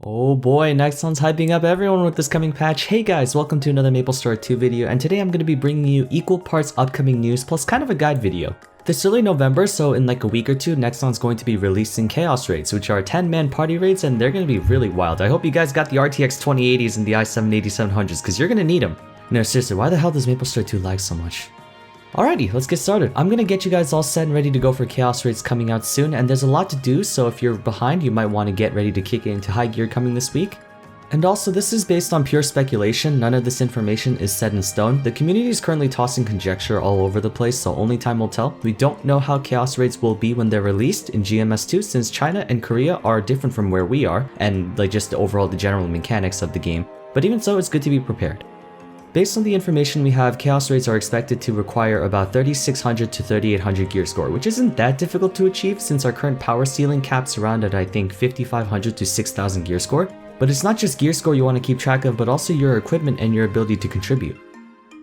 Oh boy, Nexon's hyping up everyone with this coming patch. Hey guys, welcome to another MapleStory 2 video, and today I'm going to be bringing you equal parts upcoming news plus kind of a guide video. This early November, so in like a week or two, Nexon's going to be releasing Chaos Raids, which are 10-man party raids, and they're going to be really wild. I hope you guys got the RTX 2080s and the i7-8700s, because you're going to need them. No, seriously, why the hell does MapleStory 2 lag so much? Alrighty, let's get started. I'm gonna get you guys all set and ready to go for Chaos Raids coming out soon, and there's a lot to do, so if you're behind, you might want to get ready to kick it into high gear coming this week. And also, this is based on pure speculation, none of this information is set in stone. The community is currently tossing conjecture all over the place, so only time will tell. We don't know how Chaos Raids will be when they're released in GMS2, since China and Korea are different from where we are, and like just overall the general mechanics of the game. But even so, it's good to be prepared. Based on the information we have, Chaos Raids are expected to require about 3600 to 3800 gear score, which isn't that difficult to achieve since our current power ceiling caps around at I think 5500 to 6000 gear score. But it's not just gear score you want to keep track of, but also your equipment and your ability to contribute.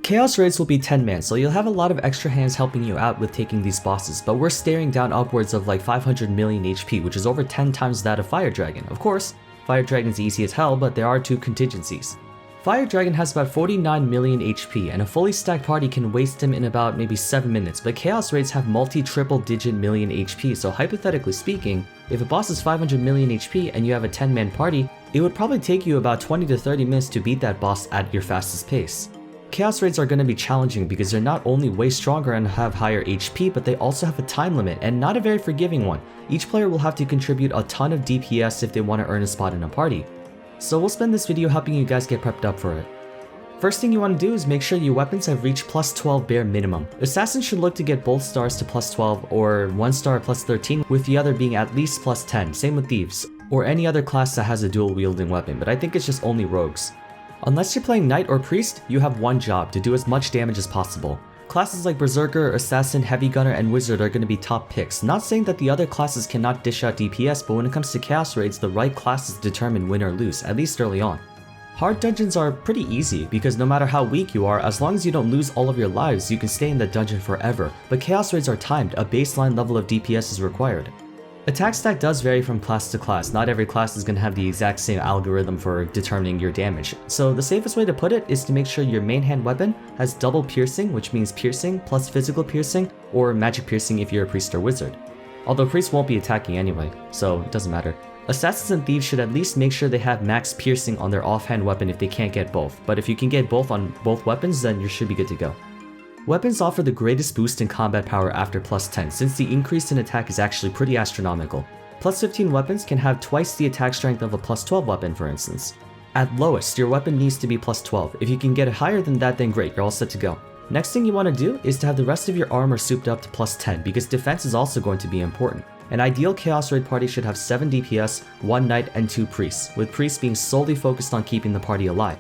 Chaos Raids will be 10-man, so you'll have a lot of extra hands helping you out with taking these bosses, but we're staring down upwards of like 500 million HP, which is over 10 times that of Fire Dragon. Of course, Fire Dragon's easy as hell, but there are two contingencies. Fire Dragon has about 49 million HP, and a fully stacked party can waste him in about maybe 7 minutes, but Chaos Raids have multi-triple digit million HP, so hypothetically speaking, if a boss is 500 million HP and you have a 10-man party, it would probably take you about 20 to 30 minutes to beat that boss at your fastest pace. Chaos Raids are going to be challenging because they're not only way stronger and have higher HP, but they also have a time limit, and not a very forgiving one. Each player will have to contribute a ton of DPS if they want to earn a spot in a party. So we'll spend this video helping you guys get prepped up for it. First thing you want to do is make sure your weapons have reached plus 12 bare minimum. Assassins should look to get both stars to plus 12 or 1 star plus 13, with the other being at least plus 10, same with thieves, or any other class that has a dual wielding weapon, but I think it's just only rogues. Unless you're playing knight or priest, you have one job: to do as much damage as possible. Classes like Berserker, Assassin, Heavy Gunner, and Wizard are going to be top picks. Not saying that the other classes cannot dish out DPS, but when it comes to Chaos Raids, the right classes determine win or lose, at least early on. Hard dungeons are pretty easy, because no matter how weak you are, as long as you don't lose all of your lives, you can stay in that dungeon forever. But Chaos Raids are timed, a baseline level of DPS is required. Attack stack does vary from class to class. Not every class is going to have the exact same algorithm for determining your damage. So the safest way to put it is to make sure your main hand weapon has double piercing, which means piercing plus physical piercing, or magic piercing if you're a priest or wizard. Although priests won't be attacking anyway, so it doesn't matter. Assassins and thieves should at least make sure they have max piercing on their offhand weapon if they can't get both, but if you can get both on both weapons, then you should be good to go. Weapons offer the greatest boost in combat power after plus 10, since the increase in attack is actually pretty astronomical. Plus 15 weapons can have twice the attack strength of a plus 12 weapon, for instance. At lowest, your weapon needs to be plus 12. If you can get it higher than that, then great, you're all set to go. Next thing you want to do is to have the rest of your armor souped up to plus 10, because defense is also going to be important. An ideal Chaos Raid party should have 7 DPS, 1 knight, and 2 priests, with priests being solely focused on keeping the party alive.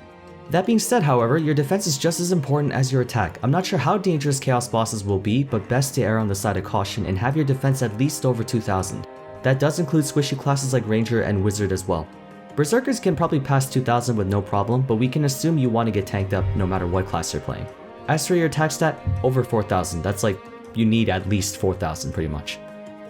That being said, however, your defense is just as important as your attack. I'm not sure how dangerous chaos bosses will be, but best to err on the side of caution and have your defense at least over 2000. That does include squishy classes like Ranger and Wizard as well. Berserkers can probably pass 2000 with no problem, but we can assume you want to get tanked up no matter what class you're playing. As for your attack stat, over 4000, that's like, you need at least 4000 pretty much.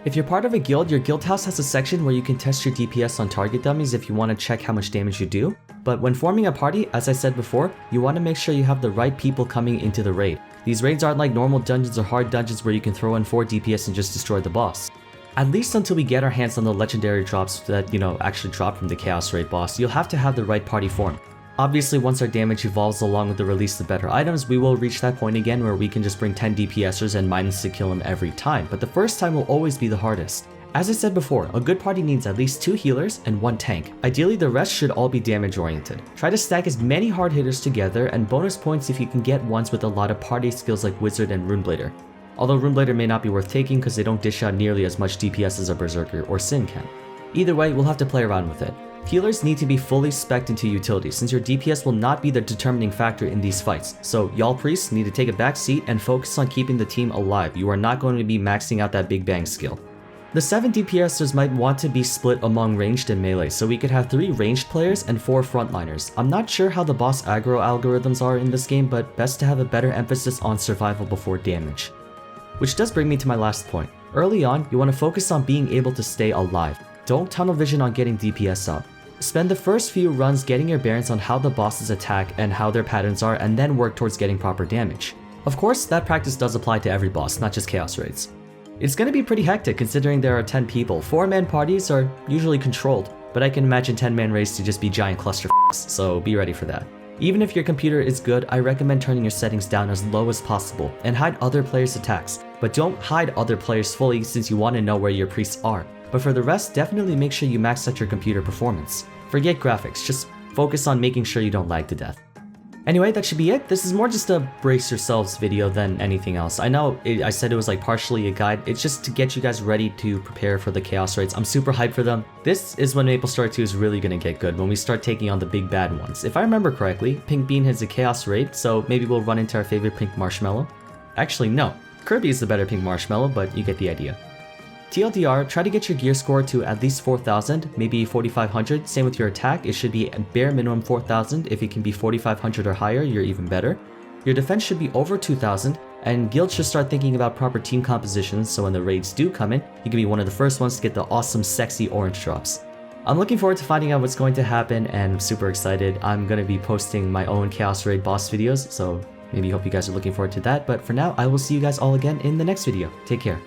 If you're part of a guild, your guild house has a section where you can test your DPS on target dummies if you want to check how much damage you do. But when forming a party, as I said before, you want to make sure you have the right people coming into the raid. These raids aren't like normal dungeons or hard dungeons where you can throw in 4 DPS and just destroy the boss. At least until we get our hands on the legendary drops that, actually drop from the Chaos Raid boss, you'll have to have the right party formed. Obviously, once our damage evolves along with the release of better items, we will reach that point again where we can just bring 10 DPSers and mines to kill them every time, but the first time will always be the hardest. As I said before, a good party needs at least 2 healers and 1 tank. Ideally, the rest should all be damage oriented. Try to stack as many hard hitters together, and bonus points if you can get ones with a lot of party skills like Wizard and Runeblader. Although Runeblader may not be worth taking because they don't dish out nearly as much DPS as a Berserker or Sin can. Either way, we'll have to play around with it. Healers need to be fully specced into utility since your DPS will not be the determining factor in these fights, so y'all priests need to take a back seat and focus on keeping the team alive. You are not going to be maxing out that big bang skill. The 7 DPSers might want to be split among ranged and melee, so we could have 3 ranged players and 4 frontliners. I'm not sure how the boss aggro algorithms are in this game, but best to have a better emphasis on survival before damage. Which does bring me to my last point. Early on, you want to focus on being able to stay alive. Don't tunnel vision on getting DPS up. Spend the first few runs getting your bearings on how the bosses attack and how their patterns are, and then work towards getting proper damage. Of course, that practice does apply to every boss, not just Chaos Raids. It's gonna be pretty hectic considering there are 10 people. 4-man parties are usually controlled, but I can imagine 10-man raids to just be giant clusterfucks, so be ready for that. Even if your computer is good, I recommend turning your settings down as low as possible and hide other players' attacks, but don't hide other players fully since you want to know where your priests are. But for the rest, definitely make sure you max out your computer performance. Forget graphics, just focus on making sure you don't lag to death. Anyway, that should be it. This is more just a brace yourselves video than anything else. I know I said it was like partially a guide. It's just to get you guys ready to prepare for the Chaos Raids. I'm super hyped for them. This is when MapleStory 2 is really gonna get good, when we start taking on the big bad ones. If I remember correctly, Pink Bean has a Chaos Raid, so maybe we'll run into our favorite Pink Marshmallow. Actually, no. Kirby is the better Pink Marshmallow, but you get the idea. TLDR, try to get your gear score to at least 4,000, maybe 4,500. Same with your attack, it should be a bare minimum 4,000. If it can be 4,500 or higher, you're even better. Your defense should be over 2,000, and guilds should start thinking about proper team compositions so when the raids do come in, you can be one of the first ones to get the awesome, sexy orange drops. I'm looking forward to finding out what's going to happen, and I'm super excited. I'm going to be posting my own Chaos Raid boss videos, so maybe hope you guys are looking forward to that. But for now, I will see you guys all again in the next video. Take care.